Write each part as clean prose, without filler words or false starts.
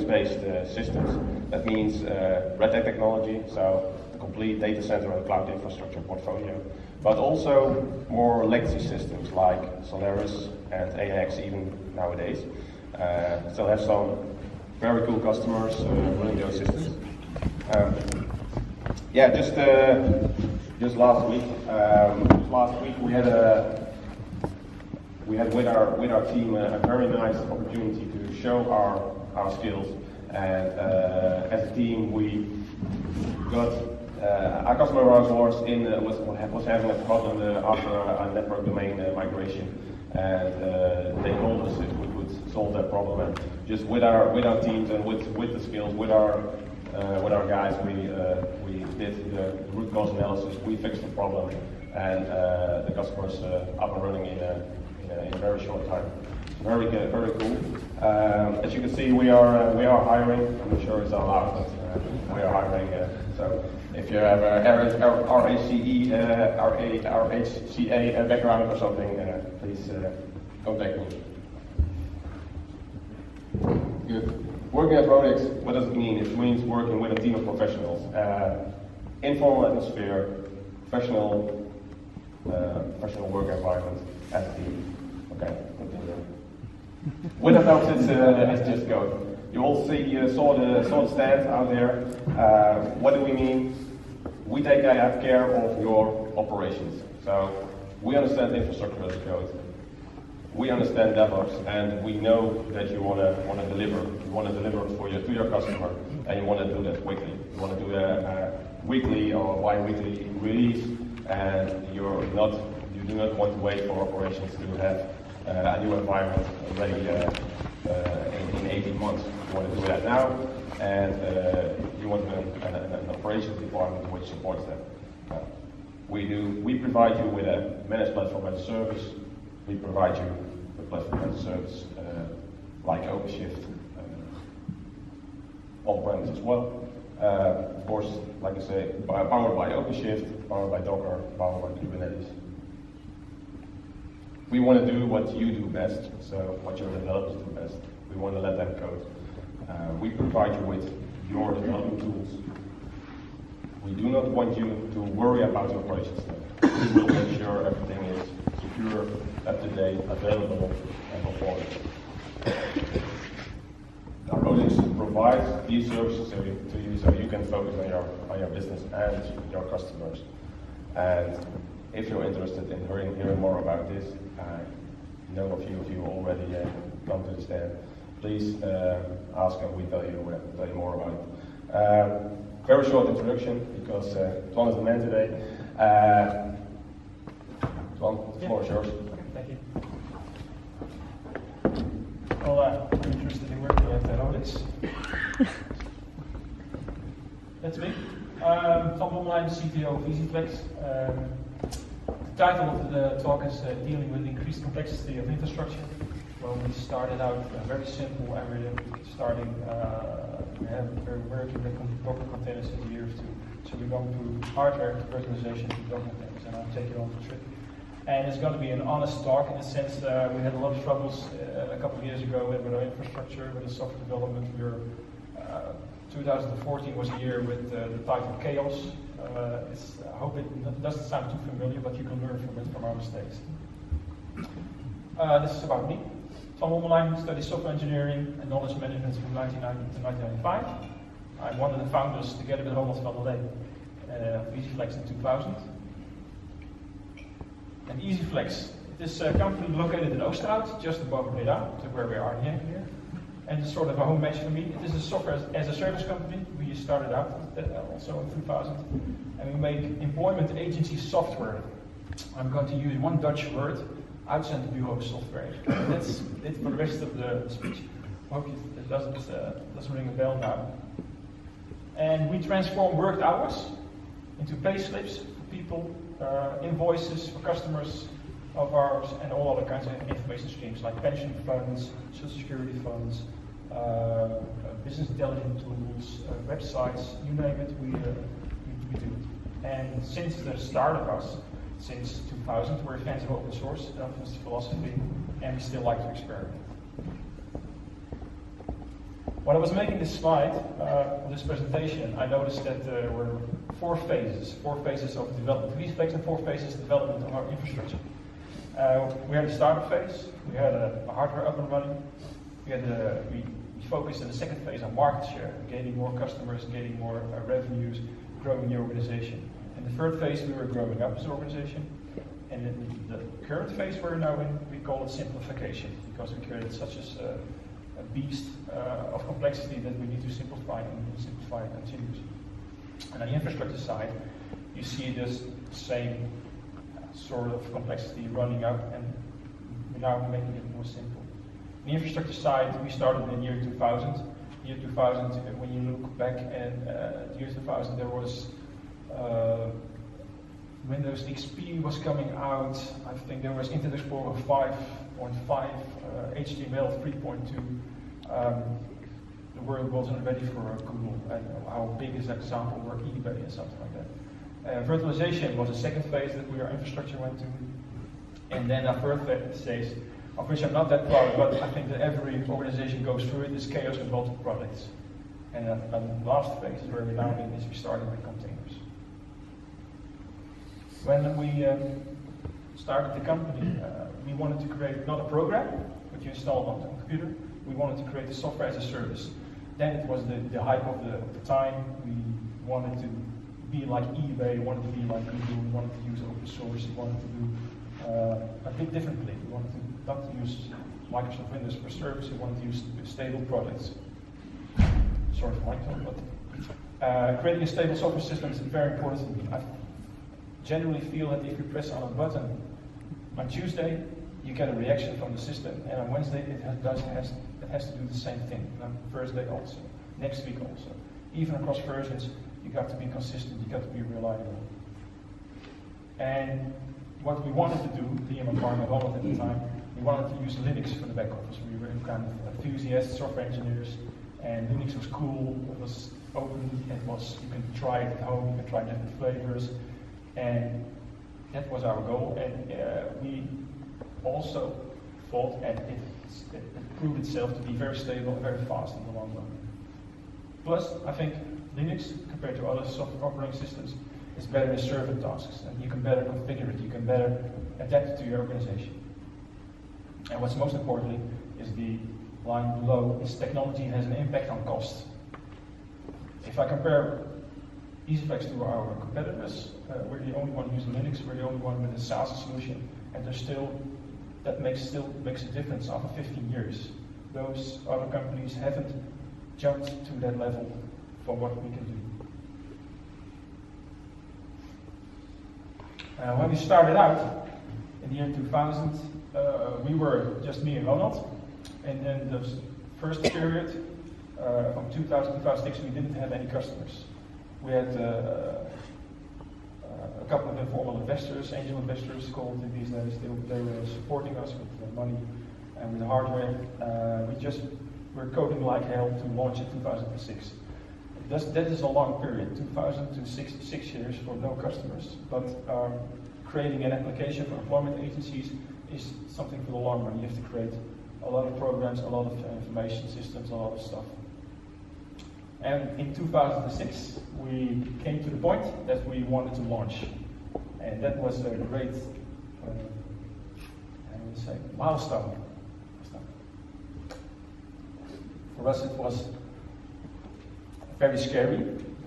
Rhodix-based systems. That means Red Hat technology, so the complete data center and cloud infrastructure portfolio, but also more legacy systems like Solaris and AX even nowadays. Still have some very cool customers running those systems. Yeah, just last week we had with our team a very nice opportunity to show our skills, and as a team we got our customer was having a problem after a network domain migration, and they told us if we could solve that problem, and just with our teams and with the skills with our guys we did the root cause analysis, we fixed the problem, and the customer's up and running in a very short time. Very cool. As you can see, we are hiring. I'm not sure it's allowed, but we are hiring. So if you have a RHCA background or something, please contact me. Good. Working at Rhodix, what does it mean? It means working with a team of professionals. Informal atmosphere, professional work environment as a team. Okay, continue. With that helps, it's just go. You all saw the stand out there. What do we mean? We take care of your operations. So we understand infrastructure as code. We understand DevOps, and we know that you want to deliver. You want to deliver to your customer, and you want to do that quickly. You want to do a weekly or bi-weekly release, and you do not want to wait for operations to have a new environment ready in 18 months. You want to do that now, and you want an operations department which supports that. We provide you with a managed platform as a service. We provide you with platform as a service like OpenShift on-premise as well. Of course, like I say, powered by OpenShift, powered by Docker, powered by Kubernetes. We want to do what you do best, so what your developers do best. We want to let them code. We provide you with your development tools. We do not want you to worry about your operations stuff. We will make sure everything is secure, up-to-date, available, and performant. Now, Rhodix provides these services to you so you can focus on your business and your customers. And if you're interested in hearing more about this, I know a few of you already come to the stand. Please ask and we tell you more about it. Very short introduction because Twan is the man today. Twan, the floor is yours. Okay, thank you. Well, I'm interested in working at Rhodix. That's me. Twan Online, CTO of EasyFlex. The title of the talk is dealing with increased complexity of infrastructure. Well, we started out very simple, and we're starting. We're working with Docker containers in a year or two. So we're going through hardware virtualization to Docker containers, and I'll take you on the trip. And it's going to be an honest talk in the sense we had a lot of troubles a couple of years ago with our infrastructure, with the software development. 2014 was a year with the title Chaos. I hope it doesn't sound too familiar, but you can learn from it, from our mistakes. This is about me. Twan Online, studied software engineering and knowledge management from 1990 to 1995. I'm one of the founders, together with Ronald van der Lee, of EasyFlex in 2000. And EasyFlex, it is a company located in Oosterhout, just above Breda, where we are here. And it's sort of a home base for me. It is a software as a service company. We started out also in 2000. And we make employment agency software. I'm going to use one Dutch word, uitzendbureau software. That's it for the rest of the speech. Hope it doesn't ring a bell now. And we transform worked hours into pay slips for people, invoices for customers of ours, and all other kinds of information streams like pension funds, social security funds, business intelligence tools, websites, you name it, we do. And since the start of us, since 2000, we're fans of open source, that's philosophy, and we still like to experiment. When I was making this slide, this presentation, I noticed that there were four phases of development. We expect 4 phases of development of our infrastructure. We had a startup phase, we had a hardware up and running, we focused in the second phase on market share, gaining more customers, gaining more revenues, growing the organization. In the third phase, we were growing up as an organization. And in the current phase we're now in, we call it simplification, because we created such a beast of complexity that we need to simplify continuously. And on the infrastructure side, you see this same sort of complexity running up, and we're now making it more simple. On the infrastructure side, we started in the year 2000. Year 2000, when you look back at the year 2000, there was Windows XP was coming out. I think there was Internet Explorer 5.5, HTML 3.2. The world wasn't ready for Google, and how big is that example work, eBay and something like that. Virtualization was the second phase that our infrastructure went to. And then our third phase, of which I'm not that proud, but I think that every organization goes through it, is chaos with multiple products. And the last phase is where we're now in, is we started with containers. When we started the company, we wanted to create not a program, which you installed on the computer. We wanted to create a software as a service. Then it was the hype of the time. We wanted to be like eBay, we wanted to be like Google, we wanted to use open source, we wanted to do a bit differently. We wanted to not to use Microsoft Windows for service, we wanted to use stable products. Sorry for Microsoft, but creating a stable software system is very important to me. I generally feel that if you press on a button on Tuesday, you get a reaction from the system, and on Wednesday it has to do the same thing, and on Thursday also, next week also. Even across versions, you got to be consistent, you got to be reliable. And what we wanted to do, DM and Parma Holland at the time, we wanted to use Linux for the back office. We were kind of enthusiasts, software engineers, and Linux was cool, it was open, you can try it at home, you can try different flavors, and that was our goal. And we also thought, and it proved itself to be very stable and very fast in the long run. Plus, I think Linux, compared to other software operating systems, is better in server tasks, and you can better configure it, you can better adapt it to your organization. And what's most importantly is the line below, is technology has an impact on cost. If I compare EasyFlex to our competitors, we're the only one using Linux, we're the only one with a SaaS solution, and that still makes a difference after 15 years. Those other companies haven't jumped to that level for what we can do. When we started out in the year 2000, we were just me and Ronald, and then the first period from 2000 to 2006 we didn't have any customers. We had a couple of informal investors, angel investors called in these days. They were supporting us with money and with the hardware. We're coding like hell to launch in 2006. That is a long period, 2000 to 6 years for no customers. But creating an application for employment agencies is something for the long run. You have to create a lot of programs, a lot of information systems, a lot of stuff. And in 2006, we came to the point that we wanted to launch. And that was a great milestone. For us, it was very scary.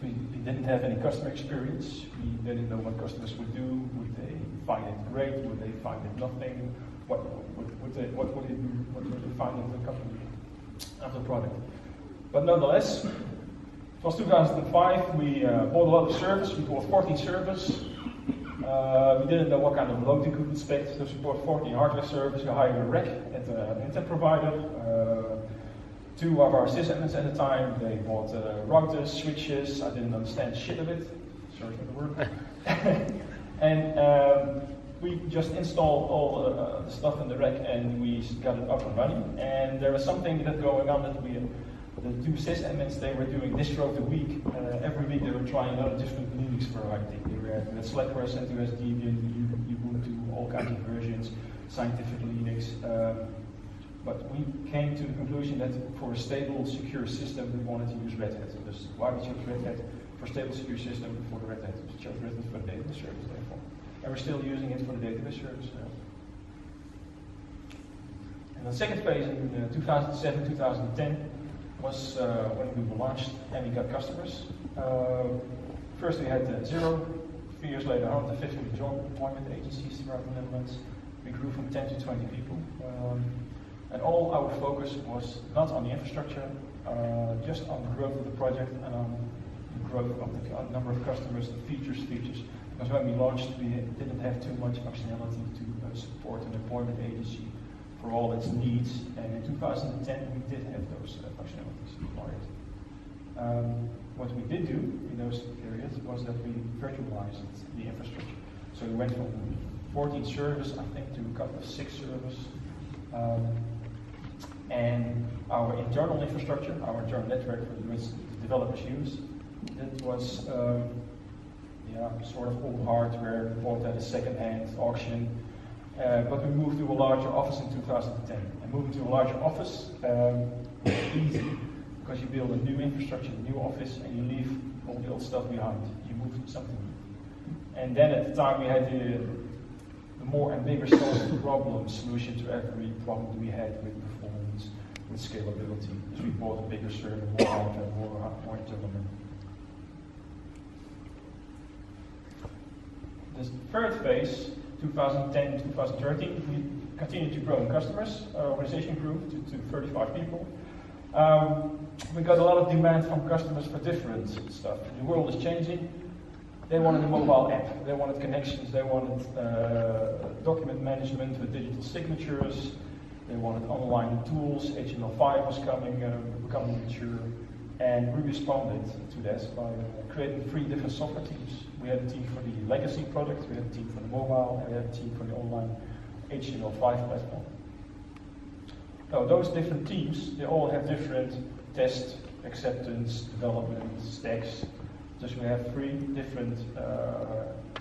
We didn't have any customer experience. We didn't know what customers would do. Would they find it great? Would they find it nothing? What would they find in the company of the product? But nonetheless, it was 2005. We bought a lot of servers. We bought 14 servers. We didn't know what kind of load we could expect. So we bought 14 hardware servers. We hired a rack at an internet provider. Two of our sysadmins at the time, they bought routers, switches. I didn't understand shit of it. Sorry for the word. And we just installed all the stuff in the rack, and we got it up and running. And there was something that going on that the two sysadmins, they were doing distro of the week. Every week they were trying out a different Linux variety. They had Slackware, CentOS, Debian, Ubuntu, all kinds of versions, Scientific Linux. But we came to the conclusion that for a stable, secure system, we wanted to use Red Hat. So this, why we chose Red Hat for stable, secure system for the Red Hat? We chose Red Hat for the database service, therefore. And we're still using it for the database service. And the second phase in 2007, 2010 was when we were launched and we got customers. First we had 0. 3 years later, 150 employment agencies throughout the Netherlands. We grew from 10 to 20 people. And all our focus was not on the infrastructure, just on the growth of the project and on the growth of the number of customers, the features. Because when we launched, we didn't have too much functionality to support an employment agency for all its needs. And in 2010, we did have those functionalities required. What we did do in those periods was that we virtualized the infrastructure. So we went from 14 servers, I think, to a couple of 6 servers. And our internal infrastructure, our internal network which developers use, it was sort of old hardware, bought at a second-hand auction. But we moved to a larger office in 2010. And moving to a larger office was easy, because you build a new infrastructure, a new office, and you leave all the old stuff behind. You move to something new. And then at the time we had the more and bigger solution to every problem we had with performance, with scalability. So we bought a bigger server, more hardware, more internal memory. The third phase, 2010 to 2013, we continued to grow in customers. Our organization grew to 35 people. We got a lot of demand from customers for different stuff. The world is changing. They wanted a mobile app. They wanted connections. They wanted document management with digital signatures. They wanted online tools. HTML5 was becoming mature. And we responded to that by creating 3 different software teams. We had a team for the legacy product, we had a team for the mobile, and we had a team for the online HTML5 platform. Now, those different teams, they all have different test, acceptance, development, stacks. So we have 3 different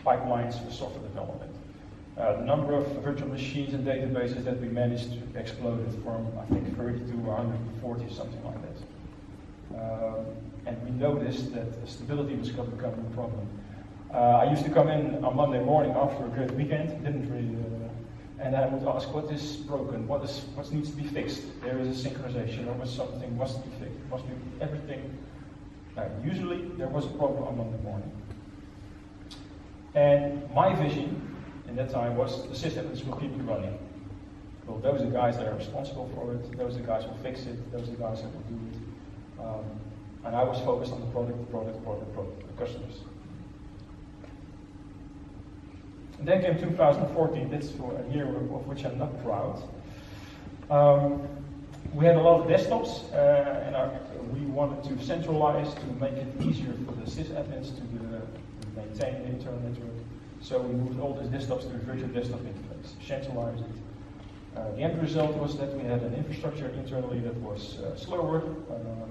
pipelines for software development. The number of virtual machines and databases that we managed exploded from, I think, 30 to 140, something like that. And we noticed that stability was becoming a problem. I used to come in on Monday morning after a great weekend, didn't really, and I would ask, what is broken? What needs to be fixed? There is a synchronization, or was something must be fixed? Must be everything. Usually there was a problem on Monday morning. And my vision in that time was the system will keep it running. Well, those are the guys that are responsible for it, those are the guys who will fix it, those are the guys that will do it. And I was focused on the product, the customers. And then came 2014, that's for a year of which I'm not proud. We had a lot of desktops, and we wanted to centralize to make it easier for the sysadmins to maintain the internal network. So we moved all these desktops to a virtual desktop interface, centralized it. The end result was that we had an infrastructure internally that was slower,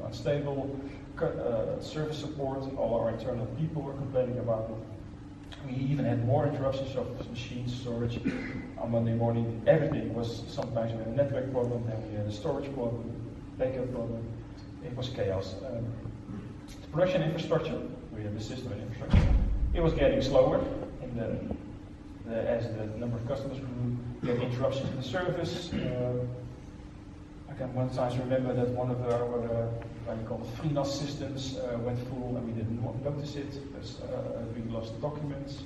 unstable, service support, all our internal people were complaining about it. We even had more interruptions of machine storage. On Monday morning, everything was, sometimes we had a network problem, then we had a storage problem, backup problem. It was chaos. The production infrastructure, we had the system and infrastructure, it was getting slower as the number of customers grew. We had interruptions in the service. I can one time remember that one of our FreeNAS systems went full and we didn't notice it because we lost documents.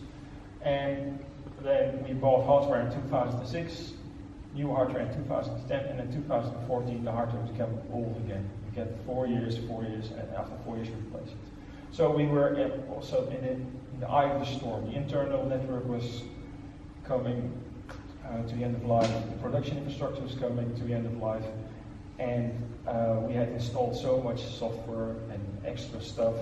And then we bought hardware in 2006, new hardware in 2010, and in 2014 the hardware became old again. We get 4 years, and after 4 years we replaced it. So we were also in the eye of the storm. The internal network was coming to the end of life, the production infrastructure was coming to the end of life, and we had installed so much software and extra stuff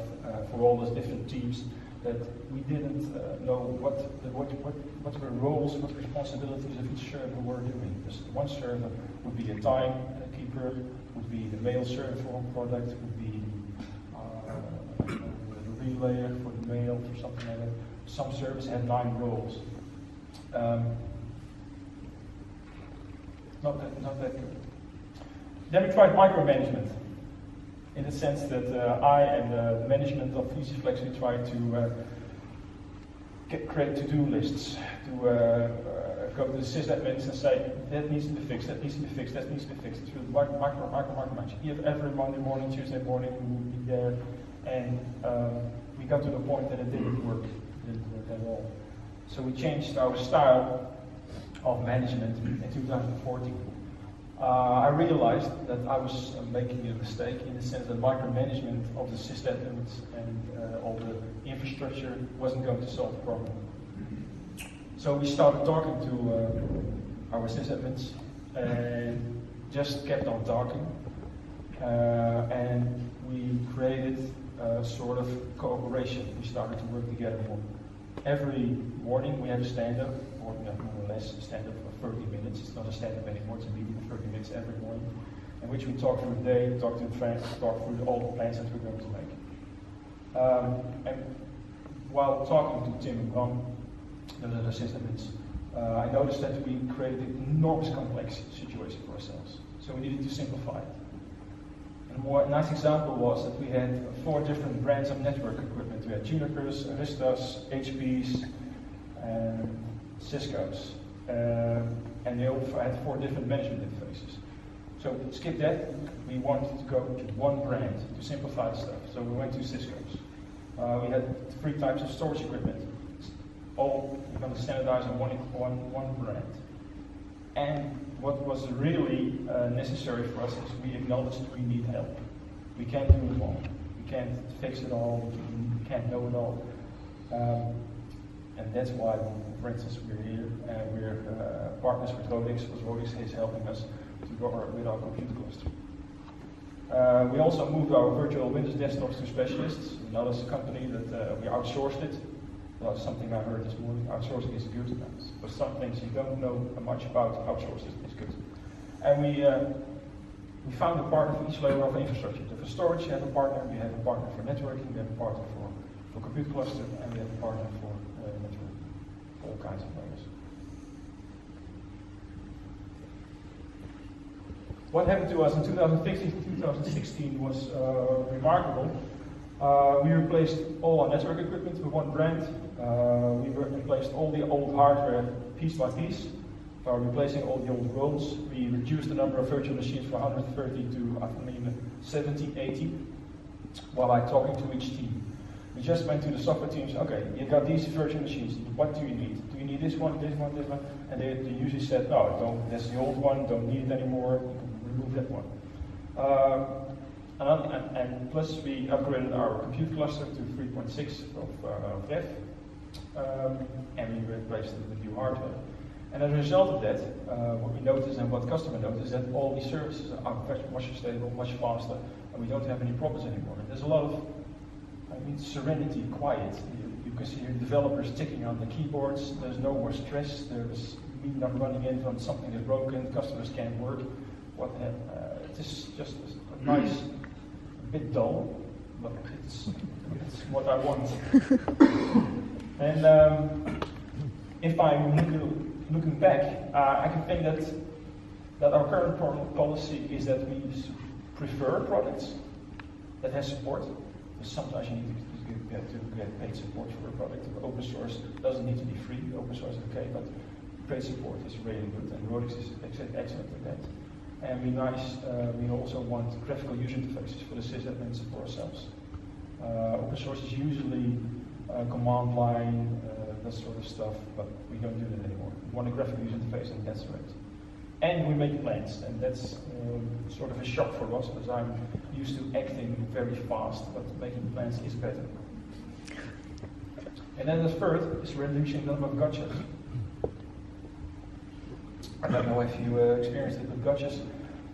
for all those different teams that we didn't know what were roles, what responsibilities of each server were doing. Because one server would be a timekeeper, would be the mail server for one product, would be the relayer for the mail or something like that. Some servers had 9 roles. Not that good. Then we tried micromanagement, in the sense that I and the management of EasyFlex, we tried to create to-do lists, to go to the sysadmins and say, that needs to be fixed, that needs to be fixed, that needs to be fixed. Through micromanagement. Every Monday morning, Tuesday morning, we would be there, and we got to the point that it didn't work at all. So we changed our style of management in 2014. I realized that I was making a mistake in the sense that micromanagement of the sysadmins and all the infrastructure wasn't going to solve the problem. So we started talking to our sysadmins and just kept on talking. And we created a sort of cooperation. We started to work together more. Every morning we have a stand-up, or more or less a stand-up for 30 minutes. It's not a stand-up anymore, it's a meeting for 30 minutes every morning, in which we talk through the day, talk to the friends, talk through all the plans that we're going to make. And while talking to Tim and Bram, the other sysadmins, I noticed that we created an enormous complex situation for ourselves. So we needed to simplify it. And a nice example was that we had 4 different brands of network equipment. We had Junipers, Aristas, HPs, and Cisco's. And they all had 4 different management interfaces. So skip that. We wanted to go to one brand to simplify the stuff. So we went to Cisco's. We had 3 types of storage equipment. All we're going to standardize on one brand. And what was really necessary for us is we acknowledged we need help. We can't do it all. We can't fix it all. We can't know it all. And that's why, for instance, we're here. We're partners with Rhodix, because Rhodix is helping us to go with our compute cluster. We also moved our virtual Windows desktops to specialists. Another company that we outsourced it. Well, something I heard this morning, outsourcing is good. For some things you don't know much about, outsourcing is good. And we found a partner for each layer of infrastructure. So for storage, you have a partner, we have a partner for networking, we have a partner for compute cluster, and we have a partner for networking. All kinds of layers. What happened to us in 2015 to 2016 was remarkable. We replaced all our network equipment with one brand. We replaced all the old hardware piece by piece, replacing all the old roles. We reduced the number of virtual machines from 130 to 70, 80, while I'm talking to each team. We just went to the software teams, okay, you got these virtual machines, what do you need? Do you need this one, this one, this one? And they usually said, no, that's the old one, don't need it anymore, you can remove that one. And plus we upgraded our compute cluster to 3.6 of REF, and we replaced it with new hardware. And as a result of that, what we noticed and what customer noticed is that all these services are much more stable, much faster, and we don't have any problems anymore. And there's a lot of, serenity, quiet. You can see here developers ticking on the keyboards, there's no more stress, there's me not running in from something that's broken, customers can't work. It is just a nice, a bit dull, but it's what I want. And if I'm looking back, I can think that our current policy is that we prefer products that has support. Sometimes you need to get paid support for a product. Open source doesn't need to be free. Open source is okay, but paid support is really good, and Rhodix is excellent at that. And we also want graphical user interfaces for the sysadmins for ourselves. Open source is usually command line, that sort of stuff, but we don't do that anymore. We want a graphical user interface, and that's right. And we make plans, and that's sort of a shock for us, because I'm used to acting very fast, but making plans is better. And then the third is reducing the number of gotchas. I don't know if you experienced it, but gotchas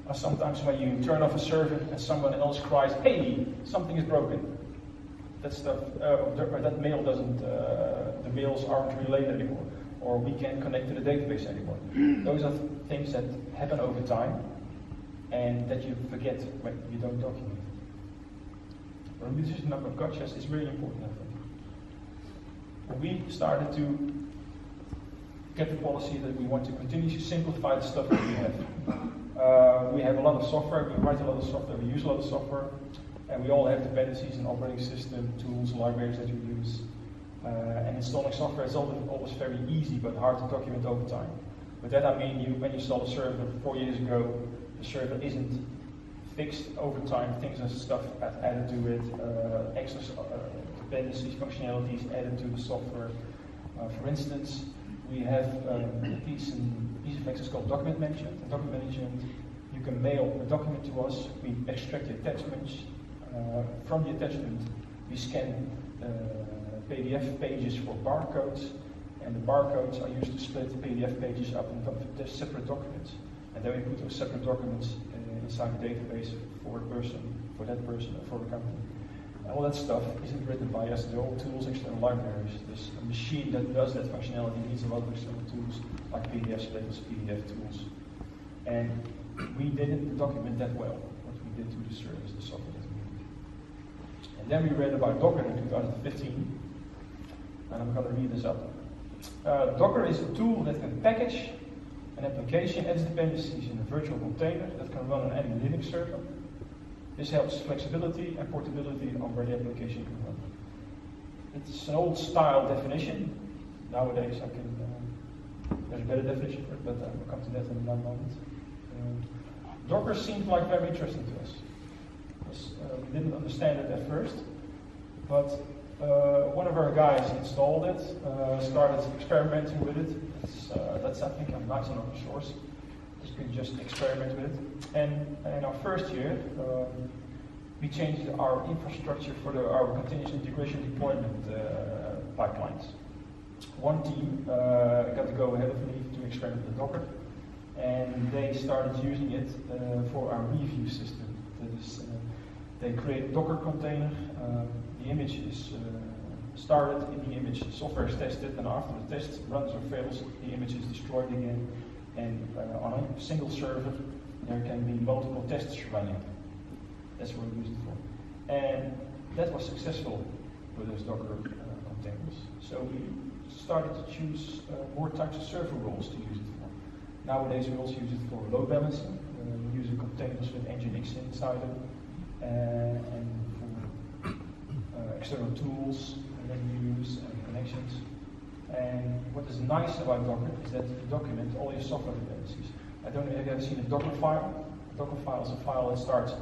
are sometimes when you turn off a server and someone else cries, hey, something is broken. That stuff, that mail doesn't, the mails aren't relayed anymore, or we can't connect to the database anymore. Those are things that happen over time and that you forget when you don't document. Reducing the number of gotchas is really important, I think. We started to get the policy that we want to continue to simplify the stuff that we have. We have a lot of software, we write a lot of software, we use a lot of software, and we all have dependencies in operating system, tools, libraries that we use. And installing software is always very easy, but hard to document over time. With that I mean, when you install a server 4 years ago, the server isn't fixed over time, things and stuff added to it, extra dependencies, functionalities added to the software. For instance, we have a piece of access called document management. In document management, you can mail a document to us, we extract the attachments. From the attachment, we scan PDF pages for barcodes, and the barcodes are used to split the PDF pages up into separate documents. And then we put those separate documents inside the database for a person, for that person, or for the company. All that stuff isn't written by us. They're all tools, external libraries. There's a machine that does that functionality needs a lot of external tools, like PDF splitters, PDF tools. And we didn't document that well, what we did to the service, the software that we did. And then we read about Docker in 2015, and I'm going to read this up. Docker is a tool that can package an application and its dependencies in a virtual container that can run on any Linux server. This helps flexibility and portability on where the application can run. It's an old style definition. Nowadays there's a better definition for it, but I'll come to that in one moment. Docker seemed like very interesting to us. We didn't understand it at first, but one of our guys installed it, started experimenting with it. That's I think nice and open source. You can just experiment with it. And in our first year, we changed our infrastructure for our continuous integration deployment pipelines. One team got to go ahead of me to experiment with Docker, and they started using it for our review system. That is, they create a Docker container. The image is started in the image, the software is tested, and after the test runs or fails, the image is destroyed again. And on a single server, there can be multiple tests running. That's what we used it for. And that was successful with those Docker containers. So we started to choose more types of server roles to use it for. Nowadays we also use it for load balancing. We use containers with Nginx inside them. And for external tools that we use and connections. And what is nice about Docker is that you document all your software dependencies. I don't know if you have seen a Docker file. A Docker file is a file that starts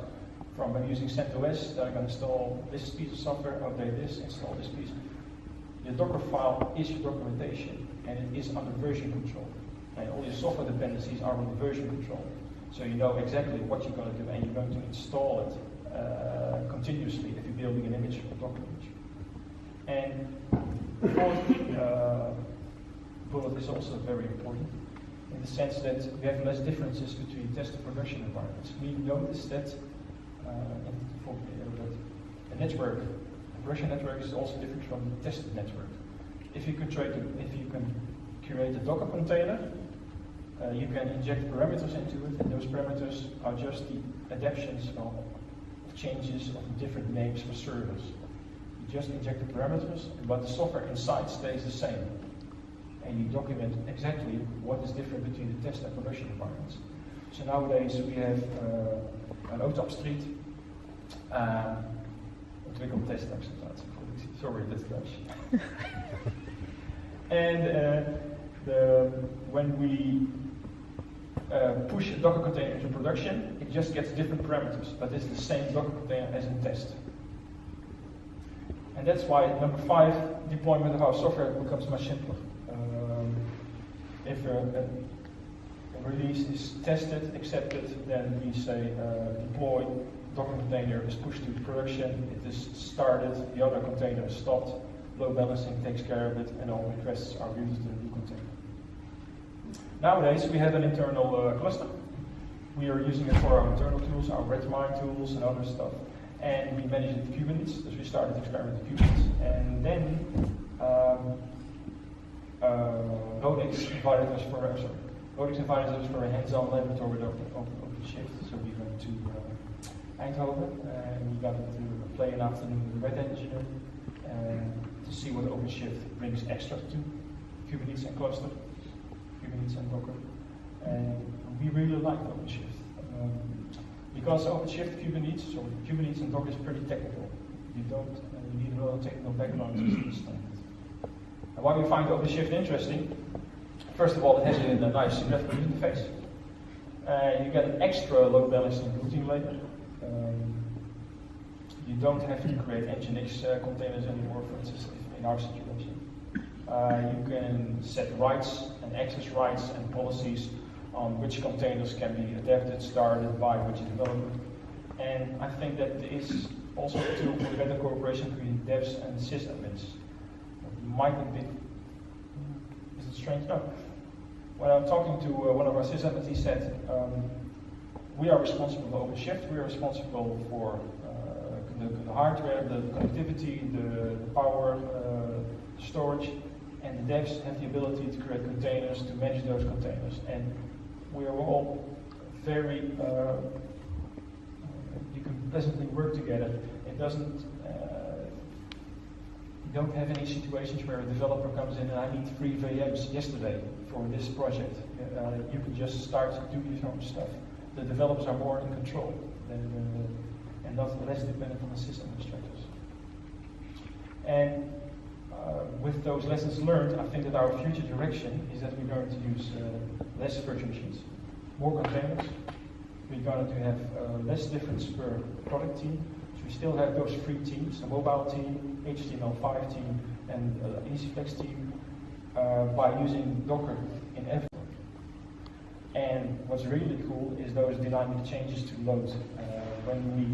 from I'm using CentOS, then I'm going to install this piece of software, update this, install this piece. The Docker file is your documentation, and it is under version control. And all your software dependencies are under version control. So you know exactly what you're going to do, and you're going to install it continuously if you're building an image or Docker image. And the fourth bullet is also very important in the sense that we have less differences between test and production environments. We noticed that a network, a production network is also different from the tested network. If you can create a Docker container, you can inject parameters into it, and those parameters are just the adaptations of changes of different names for servers. You just inject the parameters, but the software inside stays the same. And you document exactly what is different between the test and production environments. So nowadays we have een noodopstreet, ontwikkeld testacceptatie. Sorry, that's Dutch. And when we push a Docker container into production, it just gets different parameters, but it's the same Docker container as in test. And that's why number 5, deployment of our software becomes much simpler. If a release is tested, accepted, then we say deploy, Docker container is pushed to production, it is started, the other container is stopped, load balancing takes care of it, and all requests are routed to the new container. Nowadays we have an internal cluster. We are using it for our internal tools, our Redmine tools and other stuff. And we manage it with Kubernetes, because we started experimenting with Kubernetes. And then Rhodix invited us for a hands-on laboratory with OpenShift. So we went to Eindhoven, and we got to play an afternoon with the Red Hat engineer to see what OpenShift brings extra to Kubernetes and cluster, Kubernetes and Docker. And we really liked OpenShift. Because OpenShift Kubernetes, so Kubernetes and Docker is pretty technical. You need a lot of technical background to understand it. And why we find OpenShift interesting? First of all, it has a nice graphical interface. You get an extra load balancing routing layer. You don't have to create Nginx containers anymore, for instance, in our situation. You can set rights and access rights and policies on which containers can be adapted, started by which developer. And I think that is also a tool for better cooperation between devs and sysadmins. Might be a bit, is it strange? No. When I'm talking to one of our sysadmins, he said, we are responsible for OpenShift, we are responsible for the hardware, the connectivity, the power, storage, and the devs have the ability to create containers, to manage those containers. And we are all very, you can pleasantly work together. It doesn't, you don't have any situations where a developer comes in and I need 3 VMs yesterday for this project. You can just start to do your own stuff. The developers are more in control and not less dependent on the system administrators. And with those lessons learned, I think that our future direction is that we're going to use less virtual machines, more containers. We're going to have less difference per product team. So we still have those 3 teams, a mobile team, HTML5 team, and EasyFlex team, by using Docker in everything. And what's really cool is those dynamic changes to load. When we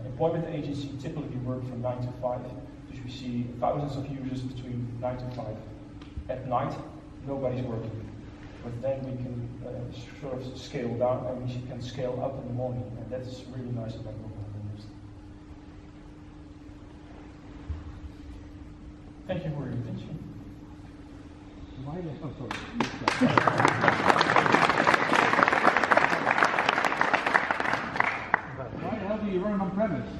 employment agency typically work from 9 to 5, because we see thousands of users between 9 to 5. At night, nobody's working. But then we can sort of scale down and we can scale up in the morning. And that's really nice about mobile. Thank you for your attention. Why the hell do you run on-premise?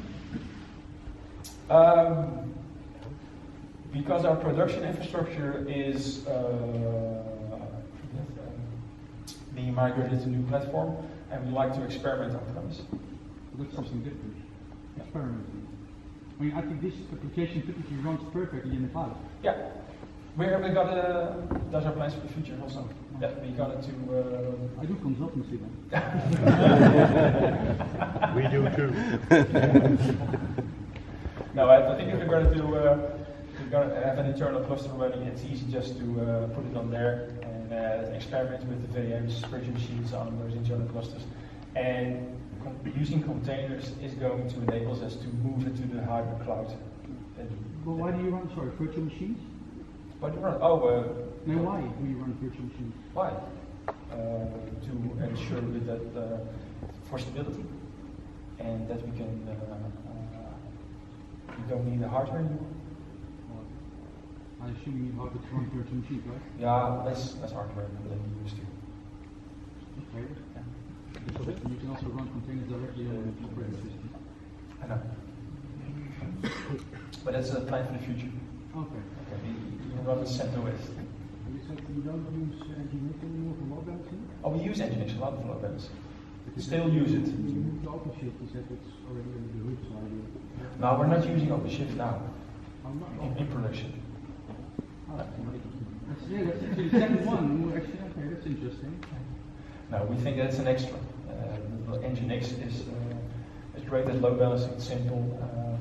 Because our production infrastructure is being migrated to a new platform, and we like to experiment on-premise. That's something different. Experimenting. I mean, I think this application typically runs perfectly in the cloud. Yeah. We got those are plans for the future also. Yeah, we got it to. I do consultancy then. We do too. No, I think if we're going to have an internal cluster running, it's easy just to put it on there and experiment with the VMs, virtual machines on those internal clusters. And using containers is going to enable us to move it to the hybrid cloud. But why do you run, virtual machines? Why do you run? Why do you run virtual machines? Why? To ensure that for stability, and that we can we don't need the hardware anymore. I assume you need hardware to run virtual machines, right? Yeah, less hardware than we used to. Okay. Yeah. You can also run containers directly on the operating system. I know. But that's a plan for the future. Okay. You can run the CentOS. You said you don't use Nginx anymore for load balancing? Oh, we use Nginx a lot for load balancing. Still use it. You moved to OpenShift, you said it's already under the hood, so No, we're not using OpenShift now. I'm In production. That's actually the second one. Actually, okay, that's interesting. No, we think that's an extra. Nginx is great at load balancing, it's simple,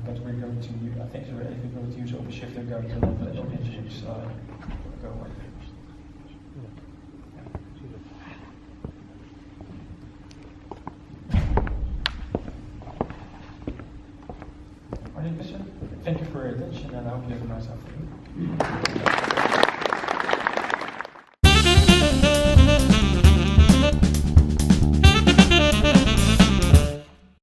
but we're going to use, I think if we're going to use OpenShift, they're going to let Nginx go away. Any question? Thank you for your attention, and I hope you have a nice afternoon.